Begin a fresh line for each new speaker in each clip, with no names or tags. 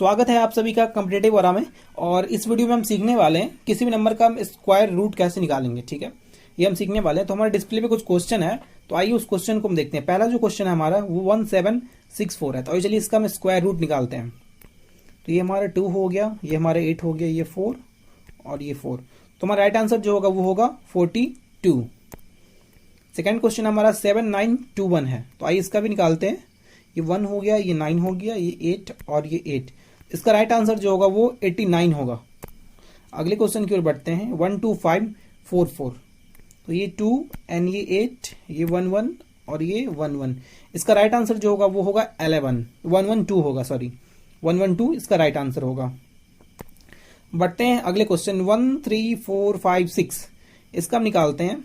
स्वागत है आप सभी का कॉम्पिटिटिव वाला में। और इस वीडियो में हम सीखने वाले हैं किसी भी नंबर का हम स्क्वायर रूट कैसे निकालेंगे। ठीक है, ये हम सीखने वाले हैं। तो हमारे डिस्प्ले पे कुछ क्वेश्चन है, तो आइए उस क्वेश्चन को हम देखते हैं। पहला जो क्वेश्चन है हमारा वो 1764 है। तो चलिए इसका हम स्क्वायर रूट निकालते हैं। तो ये हमारा 2 हो गया, ये हमारा 8 हो गया, ये 4 और ये 4। तो हमारा राइट आंसर जो होगा वो होगा 42। सेकेंड क्वेश्चन हमारा 7921 है। तो आइए इसका भी निकालते हैं। ये 1 हो गया, ये 9 हो गया, ये 8 और ये 8। इसका राइट आंसर जो होगा वो 89 होगा। अगले क्वेश्चन की ओर बढ़ते हैं। 12544। तो ये 2 एंड ये 8, ये 11 और ये 11। इसका राइट आंसर जो होगा वो होगा 11, 112 होगा, सॉरी 112 इसका राइट आंसर होगा। बढ़ते हैं अगले क्वेश्चन 13456। इसका हम निकालते हैं,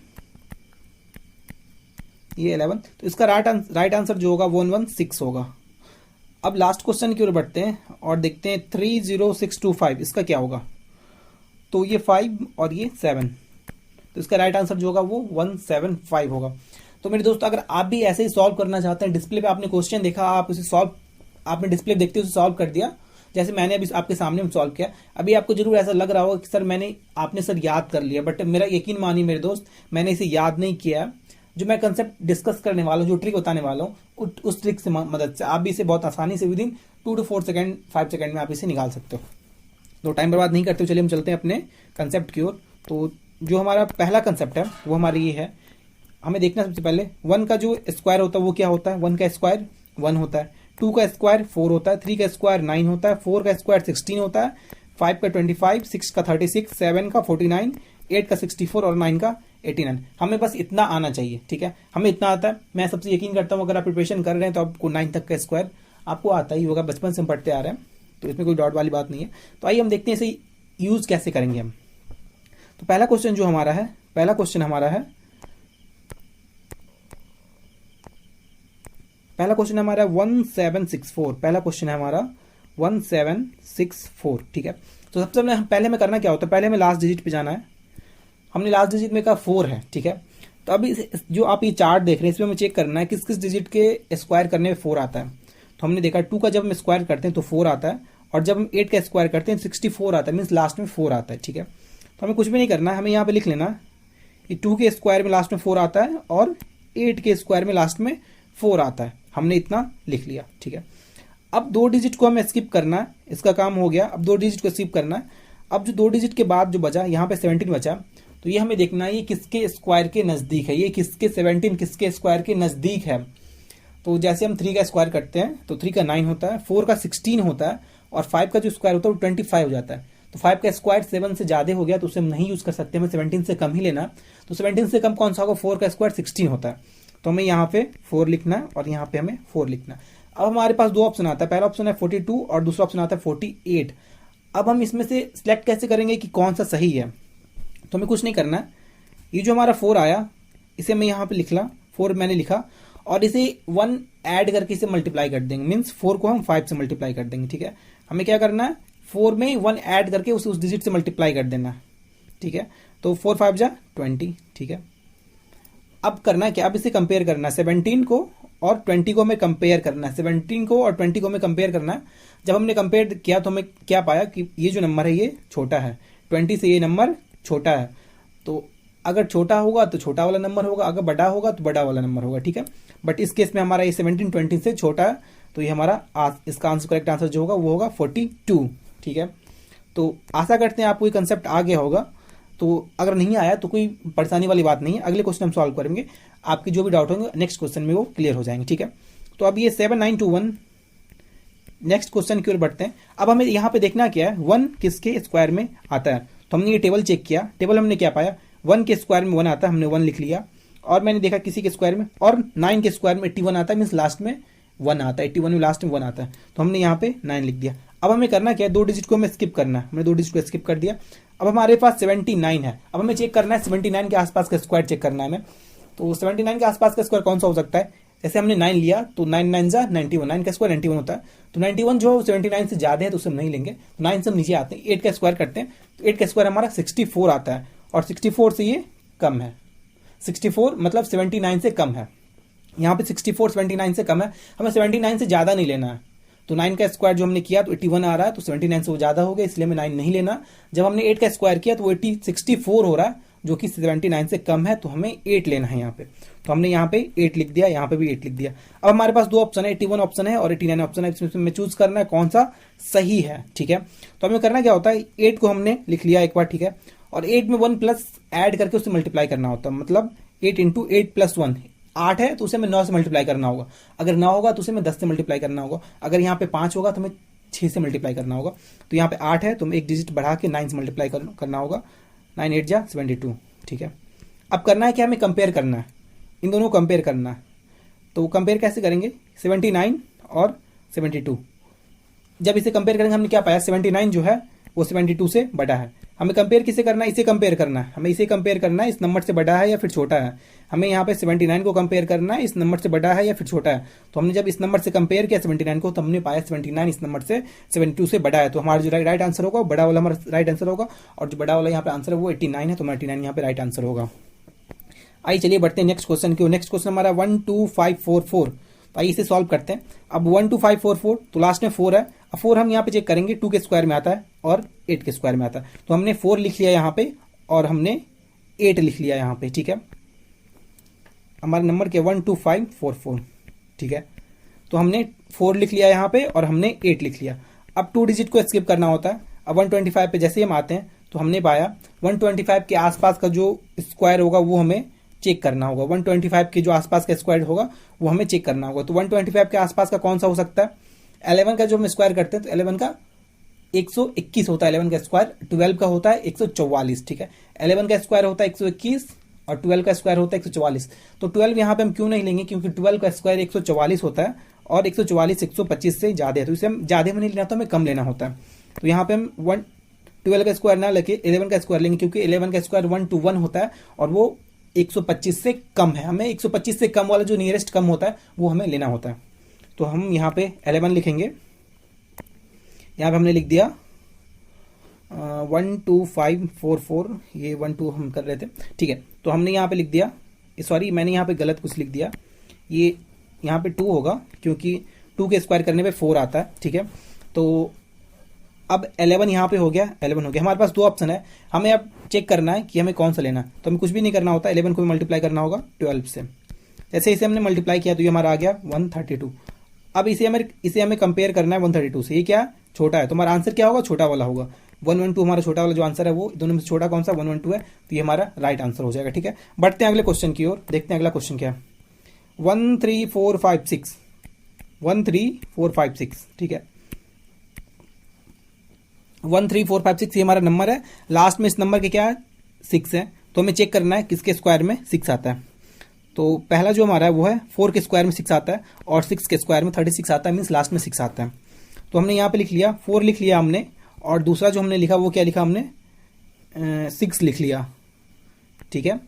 ये 11। तो इसका राइट आंसर जो होगा 116 होगा। अब लास्ट क्वेश्चन की ओर बढ़ते हैं और देखते हैं 30625 इसका क्या होगा। तो ये 5 और ये 7। तो इसका राइट आंसर जो होगा वो 175 होगा। तो मेरे दोस्तों, अगर आप भी ऐसे ही सॉल्व करना चाहते हैं, डिस्प्ले पे आपने क्वेश्चन देखा, आप उसे सॉल्व, आपने डिस्प्ले देखते उसे सॉल्व कर दिया, जैसे मैंने अभी आपके सामने में सॉल्व किया। अभी आपको जरूर ऐसा लग रहा होगा कि सर आपने सर याद कर लिया, बट मेरा यकीन मानिए मेरे दोस्त, मैंने इसे याद नहीं किया। जो मैं कंसेप्ट डिस्कस करने वाला हूँ, जो ट्रिक बताने वाला हूँ, उस ट्रिक से मदद से आप भी इसे बहुत आसानी से with in 2 to 4 second 5 second में आप इसे निकाल सकते हो। तो टाइम बर्बाद नहीं करते हो, चलिए हम चलते हैं अपने कंसेप्ट की ओर। तो जो हमारा पहला कंसेप्ट है वो हमारी ये है। हमें देखना सबसे पहले 1 का जो स्क्वायर होता है वो क्या होता है। 1 का स्क्वायर 1 होता है, 2 का स्क्वायर 4 होता है, 3 का स्क्वायर 9 होता है, 4 का स्क्वायर 16 होता है, 5 का 25, 6 का 36, 7 का 49, 8 का 64 और 9 का 89। हमें बस इतना आना चाहिए। ठीक है, हमें इतना आता है। मैं सबसे यकीन करता हूँ अगर आप प्रिपरेशन कर रहे हैं तो आपको 9 तक का स्क्वायर आपको आता ही होगा, बचपन से हम पढ़ते आ रहे हैं, तो इसमें कोई डाउट वाली बात नहीं है। तो आइए हम देखते हैं इसे यूज कैसे करेंगे हम। तो पहला क्वेश्चन जो हमारा है, पहला क्वेश्चन हमारा है 1764। पहला क्वेश्चन है हमारा 1764। ठीक है, तो सबसे पहले में करना क्या होता है, पहले में लास्ट डिजिट पे जाना है। हमने लास्ट डिजिट में कहा 4 है। ठीक है, तो अभी जो आप ये चार्ट देख रहे हैं इसमें हमें चेक करना है किस किस डिजिट के स्क्वायर करने में 4 आता है। तो हमने देखा 2 का जब हम स्क्वायर करते हैं तो 4 आता है, और जब हम 8 का स्क्वायर करते हैं 64 आता है, मीन्स लास्ट में 4 आता है। ठीक है, तो हमें कुछ भी नहीं करना है, हमें यहाँ पे लिख लेना ये 2 के स्क्वायर में लास्ट में 4 आता है और 8 के स्क्वायर में लास्ट में 4 आता है। हमने इतना लिख लिया। ठीक है, अब 2 डिजिट को हमें स्किप करना है, इसका काम हो गया। अब 2 डिजिट को स्किप करना है। अब जो 2 डिजिट के बाद जो बचा, यहाँ पे 17 बचा, तो ये हमें देखना है ये किसके स्क्वायर के नजदीक है, ये किसके 17 किसके स्क्वायर के नजदीक है। तो जैसे हम 3 का स्क्वायर करते हैं तो 3 का 9 होता है, 4 का 16 होता है और 5 का जो स्क्वायर होता है वो 25 हो जाता है। तो 5 का स्क्वायर 7 से ज्यादा हो गया तो उसे हम नहीं यूज कर सकते, हमें 17 से कम ही लेना। तो 17 से कम कौन सा होगा, 4 का स्क्वायर 16 होता है। तो हमें यहाँ पे 4 लिखना है और यहाँ पे हमें 4 लिखना है। अब हमारे पास 2 ऑप्शन आता है, पहला ऑप्शन है 42 और दूसरा ऑप्शन आता है 48। अब हम इसमें से सिलेक्ट कैसे करेंगे कि कौन सा सही है। तो हमें कुछ नहीं करना है, ये जो हमारा 4 आया इसे मैं यहाँ पे लिखला, 4 मैंने लिखा और इसे 1 ऐड करके इसे मल्टीप्लाई कर देंगे, मीन्स 4 को हम 5 से मल्टीप्लाई कर देंगे। ठीक है, हमें क्या करना है, 4 में 1 ऐड करके उस डिजिट से मल्टीप्लाई कर देना। ठीक है, तो 4 5 जा 20। ठीक है, अब करना क्या, अब इसे कंपेयर करना है, 17 को और 20 को हमें कंपेयर करना है। 17 को और 20 को हमें कंपेयर करना है। जब हमने कंपेयर किया तो हमें क्या पाया कि ये जो नंबर है ये छोटा है, 20 से ये नंबर छोटा है। तो अगर छोटा होगा तो छोटा वाला नंबर होगा, अगर बड़ा होगा तो बड़ा वाला नंबर होगा। ठीक है, बट इस केस में हमारा ये 17 20 से छोटा है, तो ये हमारा इसका आंसर, करेक्ट आंसर जो होगा वो होगा 42। ठीक है, तो आशा करते हैं आपको ये कंसेप्ट आ गया होगा। तो अगर नहीं आया तो कोई परेशानी वाली बात नहीं है, अगले क्वेश्चन हम सॉल्व करेंगे, आपके जो भी डाउट होंगे नेक्स्ट क्वेश्चन में वो क्लियर हो जाएंगे। ठीक है, तो अब ये 7921 नेक्स्ट क्वेश्चन की ओर बढ़ते हैं। अब हमें यहाँ पे देखना क्या है, 1 किसके स्क्वायर में आता है। तो हमने ये टेबल चेक किया, टेबल हमने क्या पाया, 1 के स्क्वायर में 1 आता है, हमने 1 लिख लिया। और मैंने देखा किसी के स्क्वायर में, और 9 के स्क्वायर में 81 आता है, मीन्स लास्ट में 1 आता है, 81 में लास्ट में 1 आता है। तो हमने यहाँ पे 9 लिख दिया। अब हमें करना क्या है, 2 डिजिट को हमें स्किप करना है, हमने 2 डिजिट को स्किप कर दिया। अब हमारे पास 79 है। अब हमें चेक करना है 79 के आसपास का स्क्वायर चेक करना है हमें। तो 79 के आसपास का स्क्वायर कौन सा हो सकता है, जैसे हमने 9 लिया तो 9 9 जा 91, 9 का स्क्वायर 91 होता है। तो 91 जो 79 से ज्यादा है तो उसे हम नहीं लेंगे, तो 9 से हम नीचे आते हैं, 8 का स्क्वायर करते हैं, तो 8 का स्क्वायर हमारा 64 आता है, और 64 से ये कम है, 64 मतलब 79 से कम है। यहाँ पे 64 79 से कम है, हमें 79 से ज्यादा नहीं लेना है। तो 9 का स्क्वायर जो हमने किया तो 81 आ रहा है, तो 79 से वो ज्यादा हो गया, इसलिए हमें 9 नहीं लेना। जब हमने 8 का स्क्वायर किया तो वो 64 हो रहा है, जो कि 79 से कम है, तो हमें 8 लेना है यहाँ पे। तो हमने यहाँ पे 8 लिख दिया, यहाँ पे भी 8 लिख दिया। अब हमारे पास दो ऑप्शन है, 81 ऑप्शन है और 89 ऑप्शन है, इसमें हमें चूज करना है कौन सा सही है, ठीक है। तो हमें करना क्या होता है, 8 को हमने लिख लिया एक बार, ठीक है, और 8 में 1 प्लस ऐड करके उससे मल्टीप्लाई करना होता है, मतलब 8 इंटू 8 प्लस 1, 8 है तो उसे हमें 9 से मल्टीप्लाई करना होगा, अगर 9 होगा तो उसे हमें 10 से मल्टीप्लाई करना होगा, अगर यहाँ पे 5 होगा तो हमें 6 से मल्टीप्लाई करना होगा। तो यहाँ पे 8 है तो हमें एक डिजिट बढ़ा के 9 से मल्टीप्लाई करना होगा, 9 8 जा 72, ठीक है। अब करना है क्या, हमें कंपेयर करना है, इन दोनों को कंपेयर करना है। तो कंपेयर कैसे करेंगे, 79 और 72, जब इसे कंपेयर करेंगे हमने क्या पाया, 79 जो है वो 72 से बड़ा है। हमें कंपेयर किसे करना है, इसे कंपेयर करना है, हमें इसे कंपेयर करना है, इस नंबर से बड़ा है या फिर छोटा है। हमें यहाँ पे 79 को कंपेयर करना है, इस नंबर से बड़ा है या फिर छोटा है। तो हमने जब इस नंबर से कंपेयर किया 79 को, तो हमने पाया 79 इस नंबर से 72 से बड़ा है। तो हमारा जो राइट आंसर होगा, बड़ा वाला हमारा राइट आंसर होगा, और जो बड़ा वाला यहाँ पे आंसर है वो 89 है, तो 89 यहाँ पे राइट आंसर होगा। आइए चलिए बढ़ते हैं नेक्स्ट क्वेश्चन की। नेक्स्ट क्वेश्चन हमारा 12544, तो आइए इसे सॉल्व करते हैं। अब 12544, तो लास्ट में 4 है, अब 4 हम यहाँ पे चेक करेंगे 2 के स्क्वायर में आता है और 8 के स्क्वायर में आता है। तो हमने 4 लिख लिया यहाँ पे और हमने 8 लिख लिया यहाँ पे, ठीक है। हमारा नंबर क्या, 12544, ठीक है। तो हमने 4 लिख लिया यहाँ पे और हमने 8 लिख लिया। अब 2 डिजिट को स्किप करना होता है। अब 125 पे जैसे ही हम आते हैं तो हमने पाया 125 के आसपास का जो स्क्वायर होगा वो हमें चेक करना होगा, 125 के जो आसपास का स्क्वायर होगा वो हमें चेक करना होगा। तो 125 के आसपास का कौन सा हो सकता है, 11 का जो हम स्क्वायर करते हैं तो 11 का 121 होता है, 11 का स्क्वायर, 12 का होता है 144, ठीक है। 11 का स्क्वायर होता है 121 और 12 का स्क्वायर होता है 144। तो 12 यहाँ पे हम क्यों नहीं लेंगे, क्योंकि 12 का स्क्वायर 144 होता है और 144 125 से ज्यादा है, तो इसे हम ज्यादा में नहीं लेना, तो हमें कम लेना होता है। तो यहाँ पे हम 12 का स्क्वायर ना लेके 11 का स्क्वायर लेंगे, क्योंकि 11 का स्क्वायर 1 to 1 होता है और वो 125 से कम है। हमें 125 से कम वाला जो नियरेस्ट कम होता है वो हमें लेना होता है। तो हम यहाँ पे 11 लिखेंगे, यहाँ पे हमने लिख दिया 12544, ये 12 हम कर रहे थे, ठीक है। तो हमने यहाँ पे लिख दिया, सॉरी मैंने यहाँ पे गलत कुछ लिख दिया, ये यहाँ पे 2 होगा क्योंकि 2 के स्क्वायर करने पे 4 आता है, ठीक है। तो अब 11 यहाँ पे हो गया, 11 हो गया। हमारे पास 2 ऑप्शन है, हमें अब चेक करना है कि हमें कौन सा लेना है। तो हमें कुछ भी नहीं करना होता, 11 को भी मल्टीप्लाई करना होगा 12 से। जैसे इसे हमने मल्टीप्लाई किया तो ये हमारा आ गया 132। अब इसे हमें कंपेयर करना है 132 से, ये क्या छोटा है, तो हमारा आंसर क्या होगा, छोटा वाला होगा। 112 हमारा छोटा वाला जो आंसर है वो दोनों में से छोटा कौन सा, 112 है, तो ये हमारा राइट आंसर हो जाएगा, ठीक है। बढ़ते हैं अगले क्वेश्चन की ओर, देखते हैं अगला क्वेश्चन क्या है। 13456, 13456, ठीक है। 13456 ये हमारा नंबर है, लास्ट में इस नंबर के क्या है 6 है, तो हमें चेक करना है किसके स्क्वायर में 6 आता है। तो पहला जो हमारा है वो है 4 के स्क्वायर में 6 आता है और 6 के स्क्वायर में 36 आता है, मीन्स लास्ट में 6 आता है। तो हमने यहाँ पे लिख लिया 4 लिख लिया हमने, और दूसरा जो हमने लिखा वो क्या लिखा हमने 6 लिख लिया, ठीक है।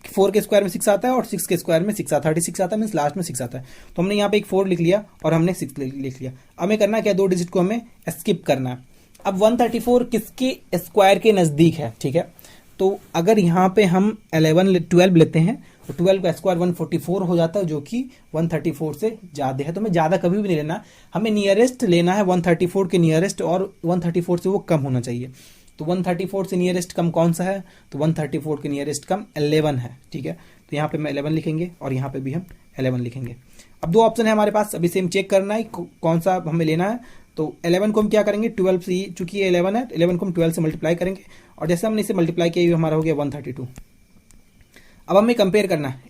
4 के स्क्वायर में 6 आता है और 6 के स्क्वायर में 6 आता है, 36 आता है, मीन्स लास्ट में 6 आता है। तो हमने यहाँ पे एक 4 लिख लिया और हमने 6 लिख लिया। हमें करना क्या, 2 डिजिट को हमें स्किप करना है। अब 134 किसके स्क्वायर के नजदीक है, ठीक है। तो अगर यहाँ पे हम 12 लेते हैं तो 12 का स्क्वायर 144 हो जाता है, जो कि 134 से ज्यादा है। तो हमें ज्यादा कभी भी नहीं लेना, हमें नियरेस्ट लेना है 134 के नियरेस्ट, और 134 से वो कम होना चाहिए। तो 134 से नियरेस्ट कम कौन सा है, तो 134 के नियरेस्ट कम 11 है, ठीक है। तो यहाँ पे हम 11 लिखेंगे और यहाँ पे भी हम 11 लिखेंगे। अब 2 ऑप्शन है हमारे पास, अभी से हम चेक करना है कौन सा हमें लेना है। तो 11 को हम क्या करेंगे 12 से, चूंकि ये 11 है 11 को हम 12 से मल्टीप्लाई करेंगे, और जैसे हमने इसे मल्टीप्लाई किया ये हमारा हो गया 132। अब हमें कंपेयर करना है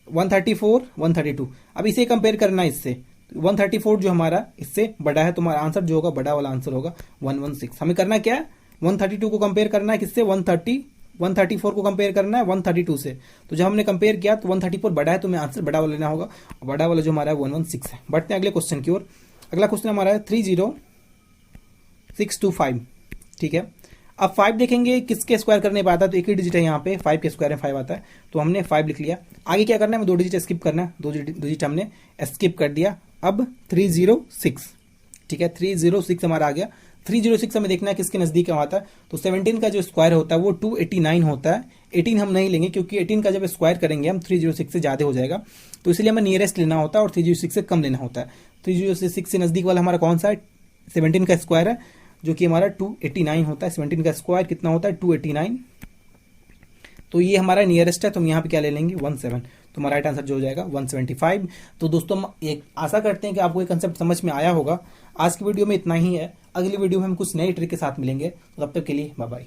134 132, अब इसे कंपेयर करना है इससे, 134 जो हमारा इससे बड़ा है, तो हमारा आंसर जो होगा बड़ा वाला आंसर होगा 116। हमें करना क्या है, 132 को कंपेयर करना है किससे, 134 को कंपेयर करना है 132 से। तो जब हमने कंपेयर किया तो 134 बड़ा है, तो हमें आंसर बड़ा वाला लेना होगा, और बड़ा वाला जो हमारा है 116 है। बढ़ते हैं अगले क्वेश्चन की ओर। अगला क्वेश्चन हमारा है 30625, ठीक है। अब 5 देखेंगे किसके स्क्वायर करने पे आता है, तो एक ही डिजिट है यहाँ पे, 5 के स्क्वायर में 5 आता है, तो हमने 5 लिख लिया। आगे क्या करना है, 2 डिजिट स्किप करना है, 2 डिजिट हमने स्किप कर दिया। अब 306, ठीक है, 306 हमारा आ गया। 306 हमें देखना है किसके नजदीक आता है। तो 17 का जो स्क्वायर होता है वो 289 होता है। 18 हम नहीं लेंगे क्योंकि 18 का जब स्क्वायर करेंगे हम 306 से ज्यादा हो जाएगा, तो इसलिए हमें नियरेस्ट लेना होता है और 306 से कम लेना होता है। 306 से नजदीक वाला हमारा कौन सा है, 17 का स्क्वायर है, जो कि हमारा 289 होता है। 17 का स्क्वायर कितना होता है, 289। तो ये हमारा नियरेस्ट है, तो हम यहाँ पे क्या ले लेंगे, 17। तो हमारा राइट आंसर जो हो जाएगा 175। तो दोस्तों हम एक आशा करते हैं कि आपको ये कंसेप्ट समझ में आया होगा। आज की वीडियो में इतना ही है, अगली वीडियो में हम कुछ नई ट्रिक के साथ मिलेंगे। तो तब तक के लिए बाय बाय।